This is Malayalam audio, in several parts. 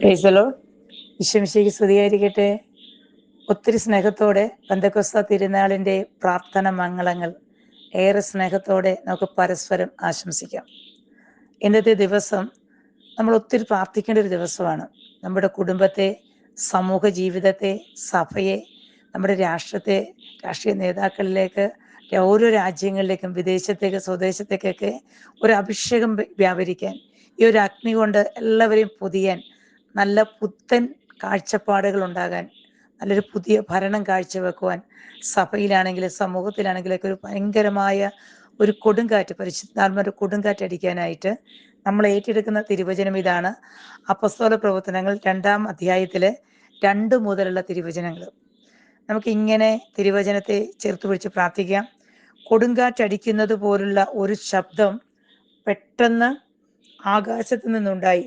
Praise the Lord. ഈശോമിശിഹായ്ക്ക് സ്തുതിയായിരിക്കട്ടെ. ഒത്തിരി സ്നേഹത്തോടെ പെന്തക്കോസ്ത തിരുനാളിൻ്റെ പ്രാർത്ഥന മംഗളങ്ങൾ ഏറെ സ്നേഹത്തോടെ നമുക്ക് പരസ്പരം ആശംസിക്കാം. ഇന്നത്തെ ദിവസം നമ്മൾ ഒത്തിരി പ്രാർത്ഥിക്കേണ്ട ഒരു ദിവസമാണ്. നമ്മുടെ കുടുംബത്തെ, സമൂഹ ജീവിതത്തെ, സഭയെ, നമ്മുടെ രാഷ്ട്രത്തെ, രാഷ്ട്രീയ നേതാക്കളിലേക്ക്, ഓരോ രാജ്യങ്ങളിലേക്കും, വിദേശത്തേക്ക്, സ്വദേശത്തേക്കൊക്കെ ഒരു അഭിഷേകം വ്യാപരിക്കാൻ, ഈ ഒരു അഗ്നി കൊണ്ട് എല്ലാവരെയും പൊതിയാൻ, നല്ല പുത്തൻ കാഴ്ചപ്പാടുകൾ ഉണ്ടാകാൻ, നല്ലൊരു പുതിയ ഭരണം കാഴ്ചവെക്കുവാൻ, സഭയിലാണെങ്കിലും സമൂഹത്തിലാണെങ്കിലൊക്കെ ഒരു ഭയങ്കരമായ ഒരു കൊടുങ്കാറ്റ്, പരിശുദ്ധാത്മാവിന്റെ കൊടുങ്കാറ്റ് അടിക്കാനായിട്ട് നമ്മൾ ഏറ്റെടുക്കുന്ന തിരുവചനം ഇതാണ്. അപ്പസ്തോല പ്രവർത്തനങ്ങൾ 2-ാം അധ്യായത്തിലെ 2 മുതലുള്ള തിരുവചനങ്ങൾ. നമുക്കിങ്ങനെ തിരുവചനത്തെ ചേർത്ത് പിടിച്ച് പ്രാർത്ഥിക്കാം. കൊടുങ്കാറ്റടിക്കുന്നത് പോലുള്ള ഒരു ശബ്ദം പെട്ടെന്ന് ആകാശത്ത് നിന്നുണ്ടായി.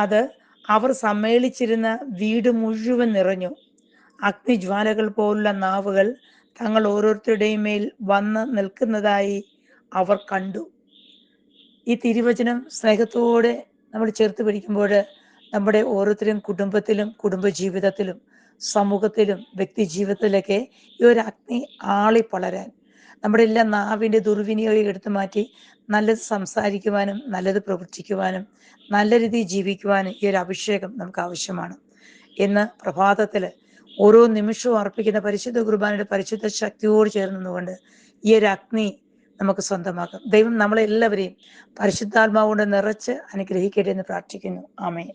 അത് അവർ സമ്മേളിച്ചിരുന്ന വീട് മുഴുവൻ നിറഞ്ഞു. അഗ്നിജ്വാലകൾ പോലുള്ള നാവുകൾ തങ്ങൾ ഓരോരുത്തരുടെയും മേൽ വന്ന് നിൽക്കുന്നതായി അവർ കണ്ടു. ഈ തിരുവചനം സ്നേഹത്തോടെ നമ്മൾ ചേർത്ത് പിടിക്കുമ്പോൾ നമ്മുടെ ഓരോരുത്തരും കുടുംബത്തിലും, കുടുംബജീവിതത്തിലും, സമൂഹത്തിലും, വ്യക്തി ജീവിതത്തിലൊക്കെ ഈ ഒരു അഗ്നി ആളിപ്പളരാൻ, നമ്മുടെ എല്ലാ നാവിൻ്റെ ദുർവിനിയോഗം എടുത്തു മാറ്റി നല്ലത് സംസാരിക്കുവാനും, നല്ലത് പ്രവർത്തിക്കുവാനും, നല്ല രീതിയിൽ ജീവിക്കുവാനും ഈ ഒരു അഭിഷേകം നമുക്ക് ആവശ്യമാണ്. ഇന്ന് പ്രഭാതത്തിൽ ഓരോ നിമിഷവും അർപ്പിക്കുന്ന പരിശുദ്ധ കുർബാനയുടെ പരിശുദ്ധ ശക്തിയോട് ചേർന്നുകൊണ്ട് ഈ ഒരു അഗ്നി നമുക്ക് സ്വന്തമാക്കാം. ദൈവം നമ്മളെല്ലാവരെയും പരിശുദ്ധാത്മാവ് കൊണ്ട് നിറച്ച് അനുഗ്രഹിക്കട്ടെ എന്ന് പ്രാർത്ഥിക്കുന്നു. ആമേൻ.